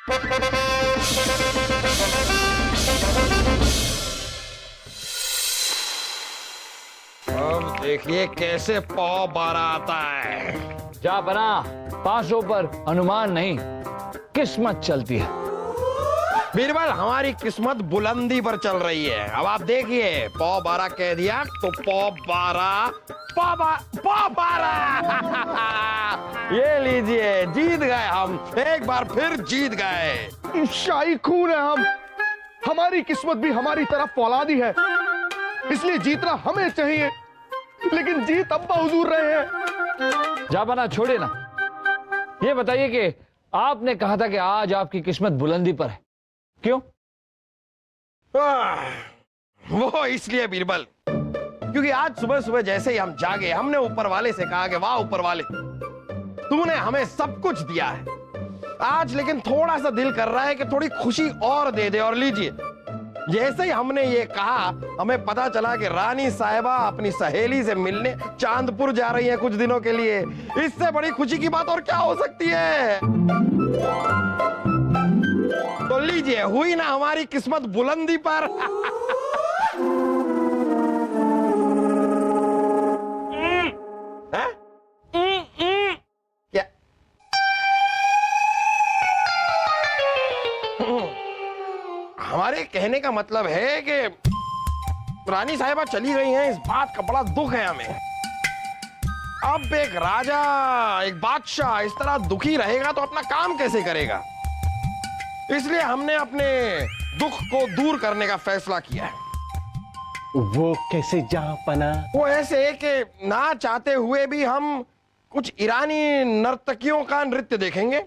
अब देखिए कैसे पौ 12 आता है। जा बना, 500 पर अनुमान नहीं, किस्मत चलती है। बीरबल, हमारी किस्मत बुलंदी पर चल रही है। अब आप देखिए, पौ 12 कह दिया तो पौ 12 ये लीजिए, जीत गए हम, एक बार फिर जीत गए। शाही खून है हम, हमारी किस्मत भी हमारी तरफ फौलादी है, इसलिए जीतना हमें चाहिए, लेकिन जीत अब्बा हुजूर रहे हैं। जा बना, छोड़िए ना। ये बताइए कि आपने कहा था कि आज आपकी किस्मत बुलंदी पर है, क्यों? वो इसलिए बीरबल, क्योंकि आज सुबह सुबह जैसे ही हम जागे, हमने ऊपर वाले से कहा कि वाह ऊपर वाले, तूने हमें सब कुछ दिया है आज, लेकिन थोड़ा सा दिल कर रहा है कि थोड़ी खुशी और दे दे। और लीजिए, जैसे ही हमने ये कहा, हमें पता चला कि रानी साहिबा अपनी सहेली से मिलने चांदपुर जा रही है कुछ दिनों के लिए। इससे बड़ी खुशी की बात और क्या हो सकती है? तो लीजिए, हुई ना हमारी किस्मत बुलंदी पर। क्या? हमारे कहने का मतलब है कि रानी साहिबा चली गई हैं, इस बात का बड़ा दुख है हमें। अब एक राजा, एक बादशाह इस तरह दुखी रहेगा तो अपना काम कैसे करेगा? इसलिए हमने अपने दुख को दूर करने का फैसला किया है। वो कैसे जहांपना? वो ऐसे कि ना चाहते हुए भी हम कुछ ईरानी नर्तकियों का नृत्य देखेंगे,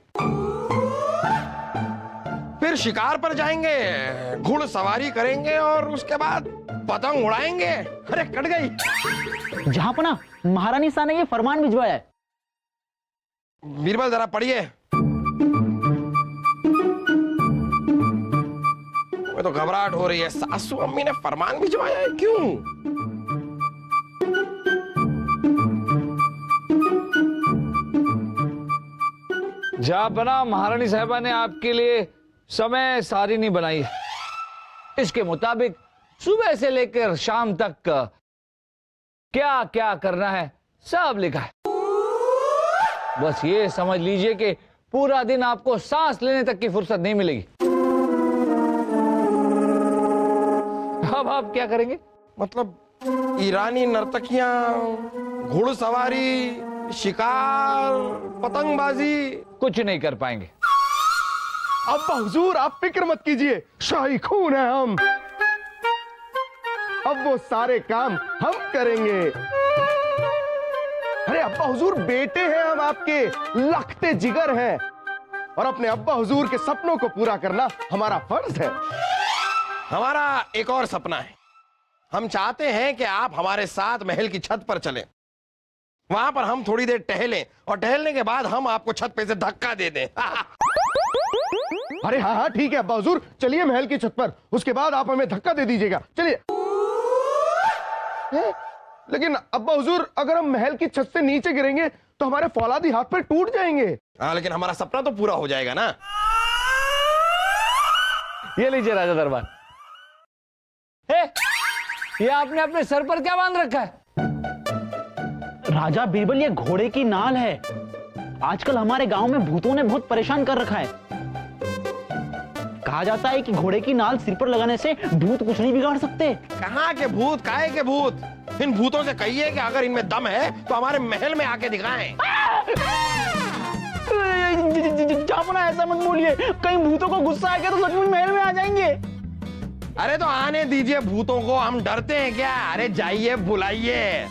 फिर शिकार पर जाएंगे, घुड़सवारी करेंगे और उसके बाद पतंग उड़ाएंगे। अरे कट गई। जहांपना, महारानी शाह ने ये फरमान भिजवाया है। बीरबल जरा पढ़िए। मैं तो घबराहट हो रही है, सासू अम्मी ने फरमान भिजवाया है, क्यों? जा बना, महारानी साहिबा ने आपके लिए समय सारिणी बनाई है। इसके मुताबिक सुबह से लेकर शाम तक क्या क्या करना है सब लिखा है। बस ये समझ लीजिए कि पूरा दिन आपको सांस लेने तक की फुर्सत नहीं मिलेगी। अब आप क्या करेंगे? मतलब ईरानी नर्तकियां, घुड़सवारी, शिकार, पतंगबाजी कुछ नहीं कर पाएंगे। अब्बा हुजूर, आप फिक्र मत कीजिए, शाही खून है हम, अब वो सारे काम हम करेंगे। अरे अब्बा हुजूर, बेटे हैं हम आपके, लखते जिगर हैं, और अपने अब्बा हुजूर के सपनों को पूरा करना हमारा फर्ज है। हमारा एक और सपना है। हम चाहते हैं कि आप हमारे साथ महल की छत पर चलें, वहां पर हम थोड़ी देर टहलें और टहलने के बाद हम आपको छत पे से धक्का दे दें। अरे हाँ हाँ ठीक है अब्बा हुजूर, चलिए महल की छत पर, उसके बाद आप हमें धक्का दे दीजिएगा, चलिए। लेकिन अब्बा हुजूर, अगर हम महल की छत से नीचे गिरेंगे तो हमारे फौलादी हाथ पैर टूट जाएंगे। हाँ, लेकिन हमारा सपना तो पूरा हो जाएगा ना। ये लीजिए राजा दरबार। ये आपने अपने सर पर क्या बांध रखा है? राजा बीरबल, ये घोड़े की नाल है। आजकल हमारे गांव में भूतों ने बहुत परेशान कर रखा है। कहा जाता है कि घोड़े की नाल सिर पर लगाने से भूत कुछ नहीं बिगाड़ सकते। कहाँ के भूत, काहे के भूत? इन भूतों से कहिए कि अगर इनमें दम है तो हमारे महल में आके दिखाएं। जहांपना, ऐसा मत बोलिए, कहीं भूतों को गुस्सा आ गया तो सचमुच महल में आ जाएंगे। अरे तो आने दीजिए भूतों को, हम डरते हैं क्या? अरे जाइए, बुलाइए।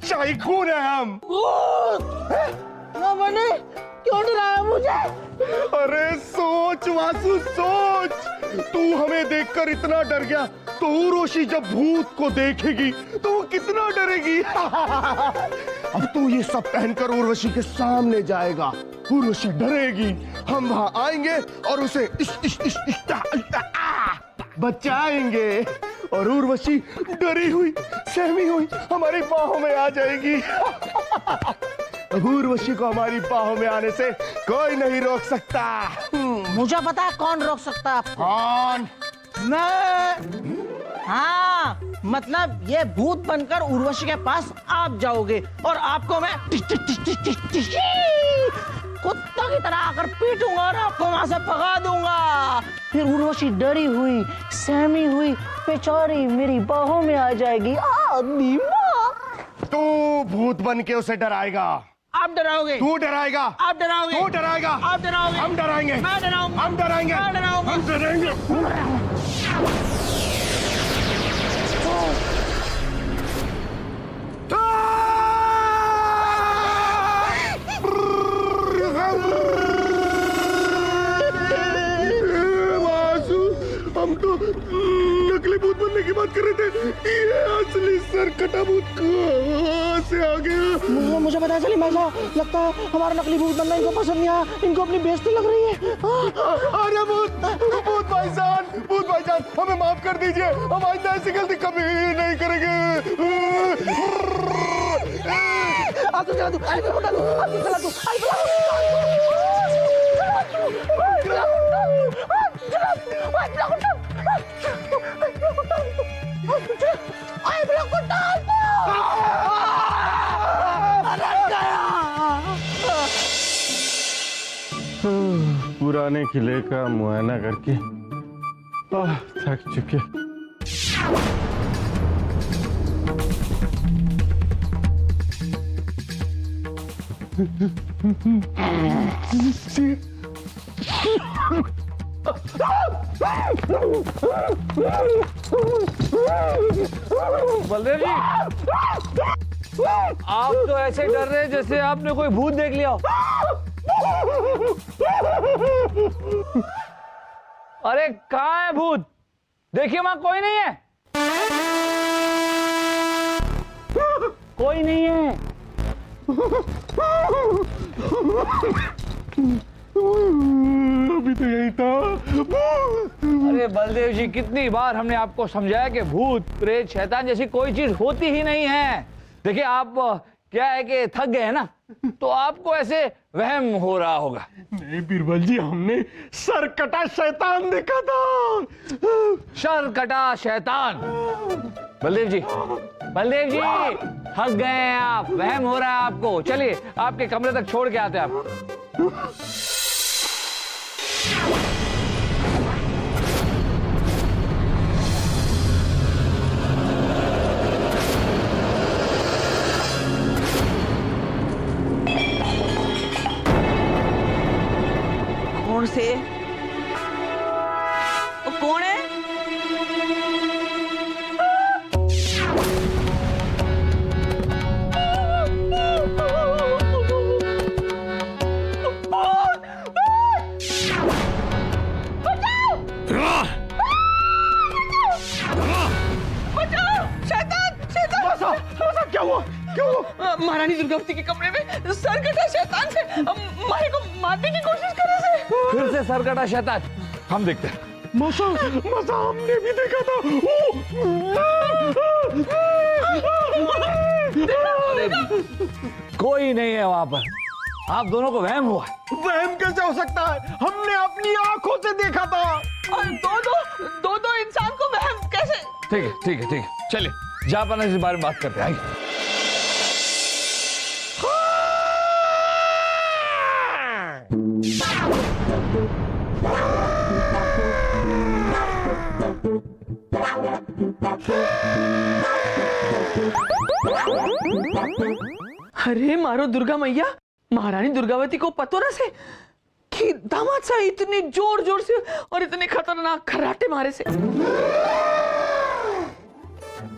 शाही खून है हम। मैंने क्यों डराया मुझे? अरे सोच वासु सोच, तू हमें देखकर इतना डर गया, तो उर्वशी जब भूत को देखेगी तो वो कितना डरेगी। अब तो ये सब पहनकर उर्वशी के सामने जाएगा, उर्वशी डरेगी, हम वहां आएंगे और उसे बचाएंगे और उर्वशी डरी हुई सहमी हुई हमारी बाहों में आ जाएगी। उर्वशी को हमारी बाहों में आने से कोई नहीं रोक सकता। मुझे पता है कौन रोक सकता है आपको। कौन? मैं। हाँ, मतलब ये भूत बनकर उर्वशी के पास आप जाओगे और आपको मैं कुत्ता की तरह आकर पीटूंगा और आपको वहां से भगा दूंगा। फिर उर्वशी डरी हुई सहमी हुई बेचारी मेरी बाहों में आ जाएगी। आदमी माँ, तू भूत बन के उसे डराएगा। आप डराओगे। तू डराएगा। आप डराओगे। तू डराएगा। आप डराओगे। हम डराएंगे। मैं डराऊंगा। हम डराएंगे। मैं डराऊंगा। हम डराएंगे। हम तो नकली भूत बनने की बात कर रहे थे, ये असली सरकटा भूत कहाँ से आ गया? मुझे पता चली भाई साहब, लगता है हमारा नकली भूत बनना इनको पसंद नहीं आया, इनको अपनी बेइज्जती लग रही है। अरे भूत भाईजान हमें माफ कर दीजिए, हम आइंदा ऐसी गलती कभी नहीं करेंगे। आग जला दो, आग जला दो, आग जला दो, आग जला पुराने किले का मुआयना करके थक चुके। बलदेव जी, आप तो ऐसे डर रहे हैं जैसे आपने कोई भूत देख लिया हो। अरे कहाँ है भूत? देखिए वहां कोई नहीं है। कोई नहीं है। अभी तो यही था। अरे बलदेव जी, कितनी बार हमने आपको समझाया कि भूत प्रेत शैतान जैसी कोई चीज होती ही नहीं है। देखिए आप क्या है कि थक गए हैं ना, तो आपको ऐसे वहम हो रहा होगा। नहीं बीरबल जी, हमने सरकटा शैतान देखा था। शरकटा शैतान। बलदेव जी, बलदेव जी, थक गए हैं आप, वहम हो रहा है आपको। चलिए आपके कमरे तक छोड़ के आते हैं आपको। कौन से? वो कौन है? क्या हुआ? क्या हुआ? महारानी दुर्गावती के कमरे में सरकटा शैतान से मारे को मारने की कोशिश कर रहे थे। फिर से सरकटा शैतान। हम देखते हैं। मसा हमने भी देखा था। कोई नहीं है वहां पर। आप दोनों को वहम हुआ। वहम कैसे हो सकता है? हमने अपनी आंखों से देखा था। और दो इंसान को वहम कैसे? ठीक है, ठीक है, ठीक है, चलिए जापान इस बारे में बात करते हैं। आइए। अरे मारो दुर्गा मैया, महारानी दुर्गावती को पतो ना से कि दामाद सा इतने जोर जोर से और इतने खतरनाक खर्राटे मारे से।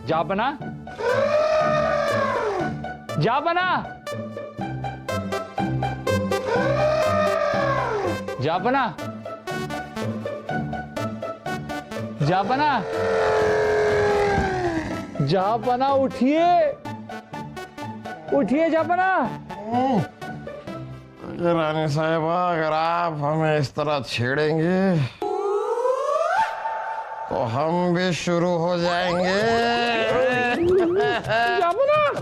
जापना, जापना, जापना। जापना, जापना उठिए, उठिए जापना। रानी साहिबा, अगर आप हमें इस तरह छेड़ेंगे तो हम भी शुरू हो जाएंगे।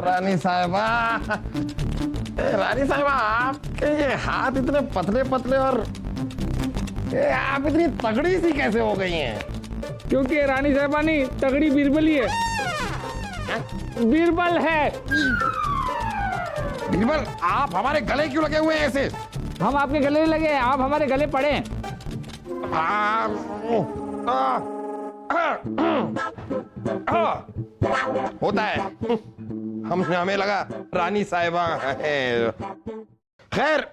रानी साहिबा, रानी साहिबा, आपके ये हाथ इतने पतले पतले और आप इतनी तगड़ी सी कैसे हो गई हैं? क्योंकि रानी साहिबा नहीं, तगड़ी बीरबल ही है। बीरबल है। बीरबल, आप हमारे गले क्यों लगे हुए हैं ऐसे? हम आपके गले नहीं लगे, आप हमारे गले पड़े हैं। होता है, हमें लगा रानी साहिबा है। खैर,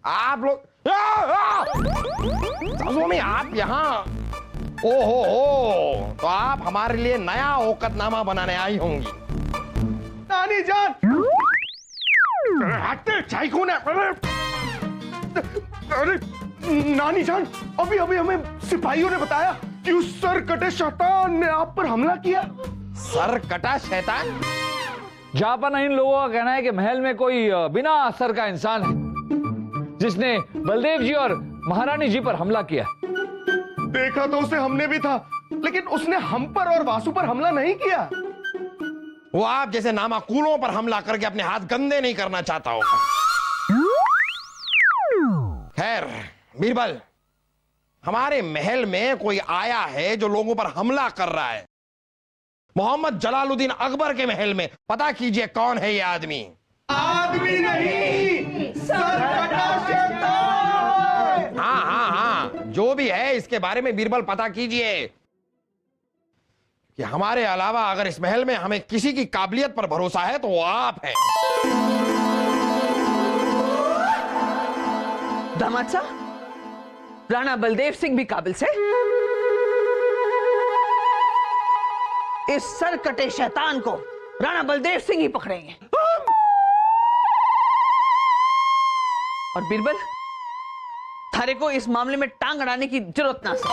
आप लोग स्वामी, आप यहाँ, ओहो, तो आप हमारे लिए नया औकतनामा बनाने आई होंगी। नानी जान, हटते, चाय कौन है? अरे नानी जान, अभी अभी हमें सिपाहियों ने बताया कि उस सर कटे शैतान ने आप पर हमला किया। सर कटा शैतान? जापान, इन लोगों का कहना है कि महल में कोई बिना असर का इंसान है जिसने बलदेव जी और महारानी जी पर हमला किया। देखा तो उसे हमने भी था, लेकिन उसने हम पर और वासु पर हमला नहीं किया। वो आप जैसे नामाकूलों पर हमला करके अपने हाथ गंदे नहीं करना चाहता होगा। खैर बीरबल, हमारे महल में कोई आया है जो लोगों पर हमला कर रहा है। मोहम्मद जलालुद्दीन अकबर के महल में। पता कीजिए कौन है ये आदमी। आदमी नहीं, सर कटा शैतान। हाँ हाँ हाँ, जो भी है इसके बारे में बीरबल पता कीजिए कि हमारे अलावा अगर इस महल में हमें किसी की काबिलियत पर भरोसा है तो वो आप हैं। दामाद साहब, राणा बलदेव सिंह भी काबिल से। इस सर कटे शैतान को राणा बलदेव सिंह ही पकड़ेंगे। और बीरबल, थारे को इस मामले में टांग अड़ाने की जरूरत ना सर।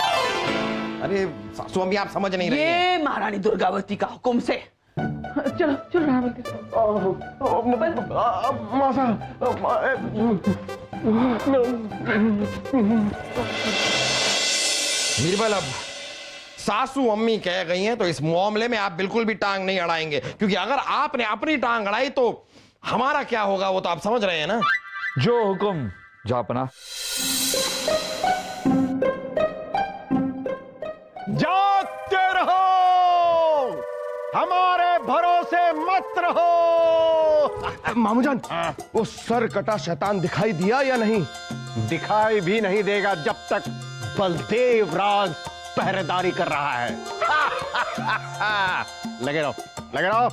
अरे स्वामी, आप समझ नहीं रहे हैं। ये महारानी दुर्गावती का हुक्म से। चलो चलो राणा बलदेव। बीरबल, अब सासू अम्मी कह गई हैं तो इस मामले में आप बिल्कुल भी टांग नहीं अड़ाएंगे, क्योंकि अगर आपने अपनी टांग अड़ाई तो हमारा क्या होगा वो तो आप समझ रहे हैं ना। जो हुक्म जापना। जागते रहो, हमारे भरोसे मत रहो। मामूजान, वो सर कटा शैतान दिखाई दिया या नहीं? दिखाई भी नहीं देगा जब तक बलदेव राज पहरेदारी कर रहा है। लगे रहो, लगे रहो।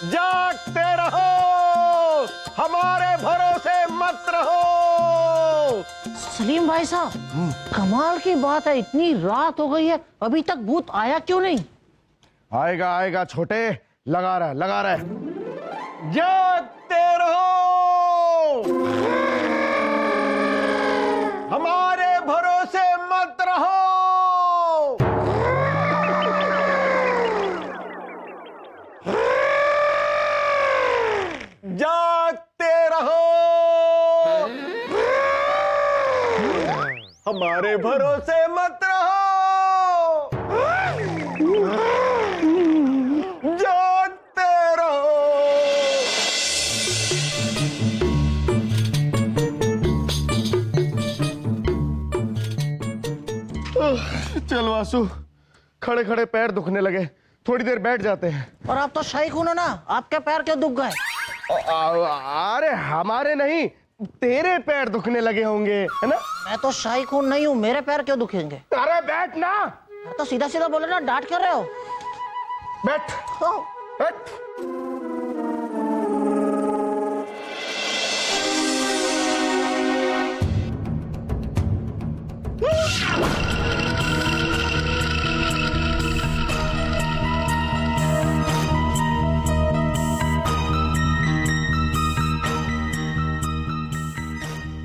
जागते रहो, हमारे भरोसे मत रहो। सलीम भाई साहब, कमाल की बात है, इतनी रात हो गई है, अभी तक भूत आया क्यों नहीं? आएगा आएगा छोटे, लगा रहा है, लगा रहा है। जागते रहो, हमारे भरोसे मत रहो। जागते रहो, हमारे भरोसे मत रहो। जागते रहो। चल वासु, खड़े खड़े पैर दुखने लगे, थोड़ी देर बैठ जाते हैं। और आप तो शाही खून हो ना, आपके पैर क्यों दुख गए? अरे हमारे नहीं, तेरे पैर दुखने लगे होंगे, है ना? मैं तो शाही खून नहीं हूँ, मेरे पैर क्यों दुखेंगे? अरे बैठ ना, तो सीधा सीधा बोले ना, डांट क्यों रहे हो? बैठ बैठ।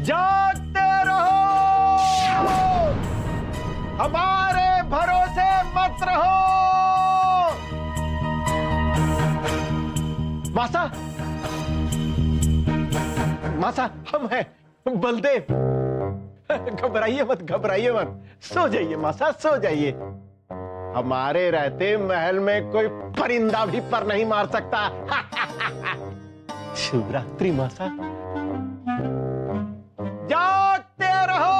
जागते रहो, हमारे भरोसे मासा, मासा हम हैं बलदेव। घबराइए मत, घबराइए मत, सो जाइए मासा, सो जाइए। हमारे रहते महल में कोई परिंदा भी पर नहीं मार सकता। शिवरात्रि मासा। जागते रहो,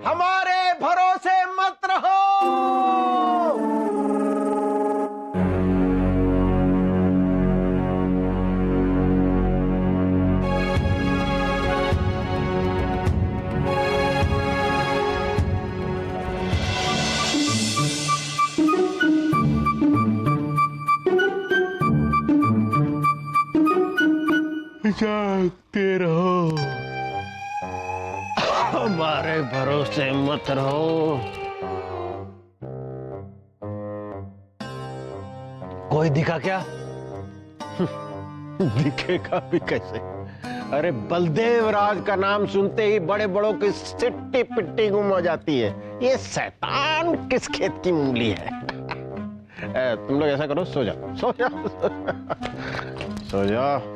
हमारे भरोसे मत रहो। जागते रहो, हमारे भरोसे मत रहो। कोई दिखा क्या? दिखेगा भी कैसे? अरे बलदेव राज का नाम सुनते ही बड़े बड़ों की सिट्टी पिट्टी गुम हो जाती है। ये शैतान किस खेत की मूंगली है? तुम लोग ऐसा करो, सो जाओ, सो जाओ, सो जाओ।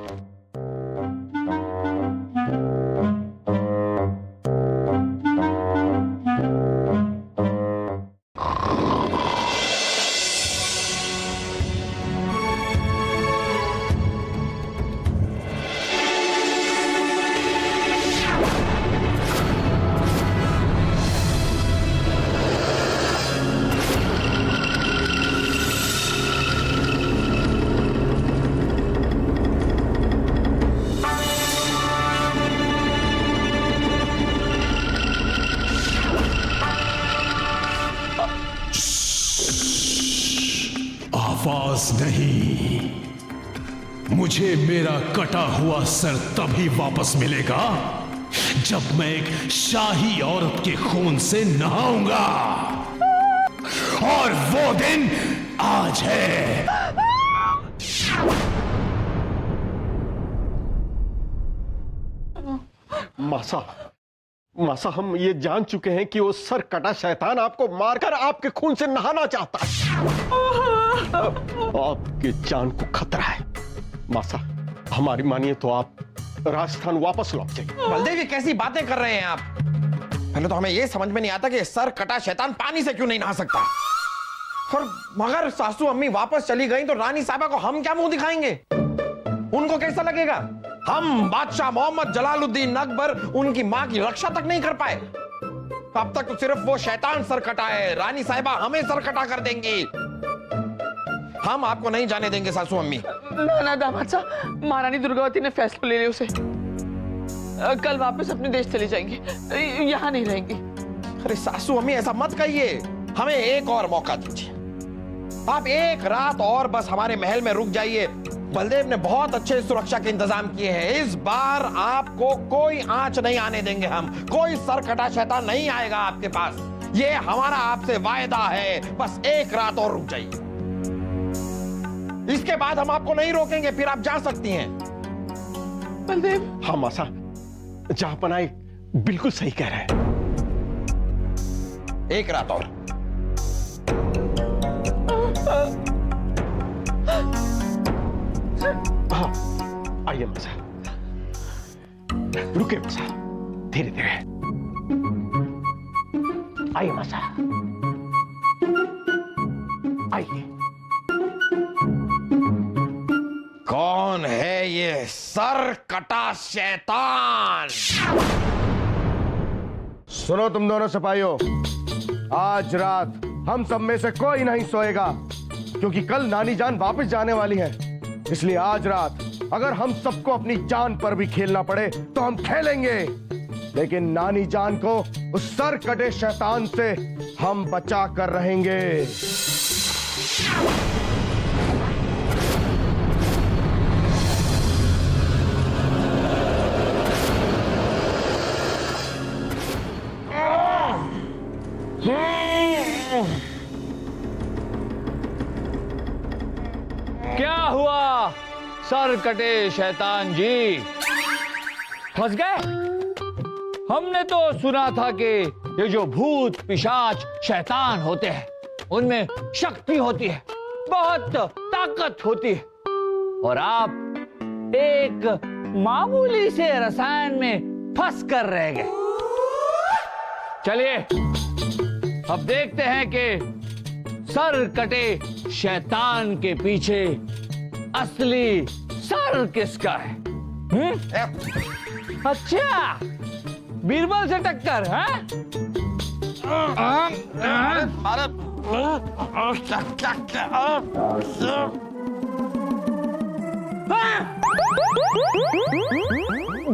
आवाज नहीं, मुझे मेरा कटा हुआ सर तभी वापस मिलेगा जब मैं एक शाही औरत के खून से नहाऊंगा, और वो दिन आज है। मासा, मासा हम ये जान चुके हैं कि वो सर कटा शैतान आपको मारकर आपके खून से नहाना चाहता है। आपकी जान को खतरा है। मासा, हमारी मानिए तो आप राजस्थान वापस लौट जाइए। बलदेव, ये कैसी बातें कर रहे हैं आप? पहले तो हमें यह समझ में नहीं आता कि सर कटा शैतान पानी से क्यों नहीं नहा सकता। और मगर सासू अम्मी वापस चली गई तो रानी साहबा को हम क्या मुंह दिखाएंगे? उनको कैसा लगेगा? हम बादशाह मोहम्मद जलालुद्दीन अकबर उनकी मां की रक्षा तक नहीं कर पाए। अब तक तो सिर्फ वो शैतान सर कटा है, रानी साहिबा हमें सर कटा कर देंगी। हम आपको नहीं जाने देंगे सासू अम्मी। ना ना दामाद साहब, महारानी दुर्गावती ने फैसला ले लिया उसे। कल वापस अपने देश चली जाएंगी, यहाँ नहीं रहेंगी। अरे सासू अम्मी, ऐसा मत कहिए, हमें एक और मौका दीजिए। आप एक रात और बस हमारे महल में रुक जाइए। बलदेव ने बहुत अच्छे सुरक्षा के इंतजाम किए हैं। इस बार आपको कोई आंच नहीं आने देंगे हम। कोई सरकटा शैतान नहीं आएगा आपके पास। ये हमारा आपसे वायदा है। बस एक रात और रुक जाइए, इसके बाद हम आपको नहीं रोकेंगे, फिर आप जा सकती हैं। बलदेव। हाँ मासा, जहां पनाहे बिल्कुल सही कह रहे हैं। एक रात और। हाँ, आइए मासा, रुके मासा, धीरे धीरे आइए मासा, आइए। कौन है ये सर कटा शैतान? सुनो तुम दोनों सिपाहियों, आज रात हम सब में से कोई नहीं सोएगा, क्योंकि कल नानी जान वापस जाने वाली है। इसलिए आज रात अगर हम सबको अपनी जान पर भी खेलना पड़े तो हम खेलेंगे, लेकिन नानी जान को उस सर कटे शैतान से हम बचा कर रहेंगे। क्या हुआ सर कटे शैतान जी, फंस गए? हमने तो सुना था कि ये जो भूत पिशाच शैतान होते हैं उनमें शक्ति होती है, बहुत ताकत होती है और आप एक मामूली से रसायन में फंस कर रह गए। चलिए अब देखते हैं कि सर कटे शैतान के पीछे असली सर किसका है। अच्छा, बीरबल से टक्कर है?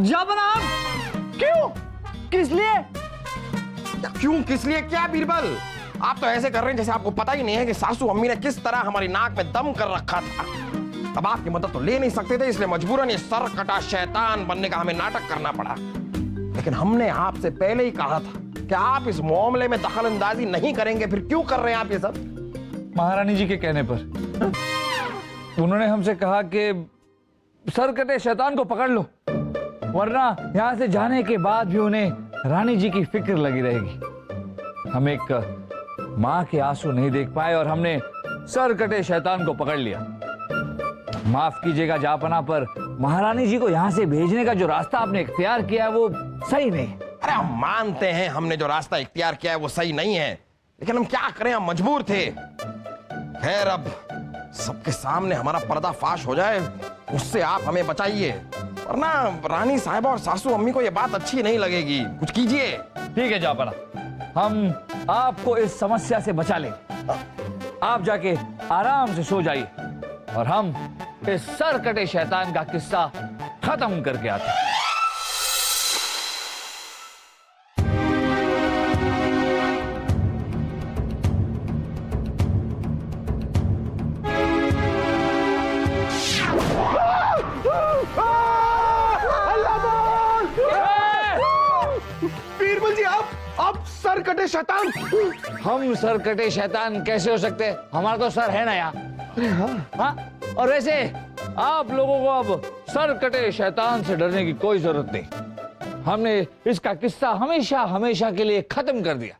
जनाब, क्यों, किस लिए? क्यों किस लिए क्या बीरबल? आप तो ऐसे कर रहे हैं जैसे आपको पता ही नहीं है कि सासू अम्मी ने किस तरह हमारी नाक में दम कर रखा था। अब आपकी मदद तो ले नहीं सकते थे, इसलिए मजबूरन ये सर कटा शैतान बनने का हमें नाटक करना पड़ा। लेकिन हमने आपसे पहले ही कहा था कि आप इस मामले में दखल अंदाजी नहीं करेंगे, फिर क्यों कर रहे हैं आप ये सब? महारानी जी के कहने पर उन्होंने हमसे कहा कि सर कटे शैतान को पकड़ लो, वरना यहां से जाने के बाद भी उन्हें रानी जी की फिक्र लगी रहेगी। हम एक माँ के आंसू नहीं देख पाए और हमने सर कटे शैतान को पकड़ लिया। माफ कीजिएगा जापना, पर महारानी जी को यहाँ से भेजने का जो रास्ता आपने इख्तियार किया है वो सही नहीं। अरे हम मानते हैं हमने जो रास्ता इख्तियार किया है वो सही नहीं है, लेकिन हम क्या करें, हम मजबूर थे। खैर, अब सबके सामने हमारा पर्दाफाश हो जाए उससे आप हमें बचाइए, वरना रानी साहिबा और सासू अम्मी को ये बात अच्छी नहीं लगेगी। कुछ कीजिए। ठीक है जापना, हम आपको इस समस्या से बचा लेंगे। आप जाके आराम से सो जाइए और हम इस सर कटे शैतान का किस्सा खत्म करके आते हैं। बीरबल जी, आप सर कटे शैतान? हम सर कटे शैतान कैसे हो सकते हैं? हमारा तो सर है ना यार। हाँ? और वैसे आप लोगों को अब सर कटे शैतान से डरने की कोई जरूरत नहीं। हमने इसका किस्सा हमेशा हमेशा के लिए खत्म कर दिया।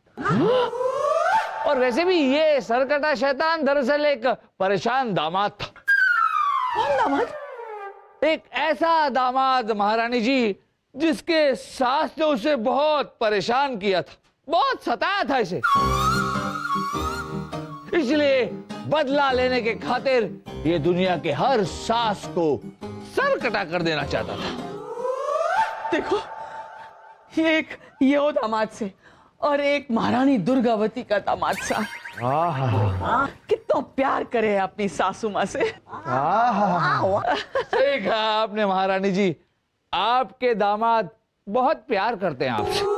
और वैसे भी ये सर कटा शैतान दरअसल एक परेशान दामाद था। कौन दामाद? एक ऐसा दामाद महारानी जी जिसके सास ने उसे बहुत परेशान किया था, बहुत सताया था इसे। इसलिए बदला लेने के खातिर ये दुनिया के हर सास को सर कटा कर देना चाहता था। देखो, एक ये हो दामाद से और एक महारानी दुर्गावती का दामाद सा। कितना प्यार करे अपनी सासू माँ से। सही कहा आपने महारानी जी, आपके दामाद बहुत प्यार करते हैं आपसे।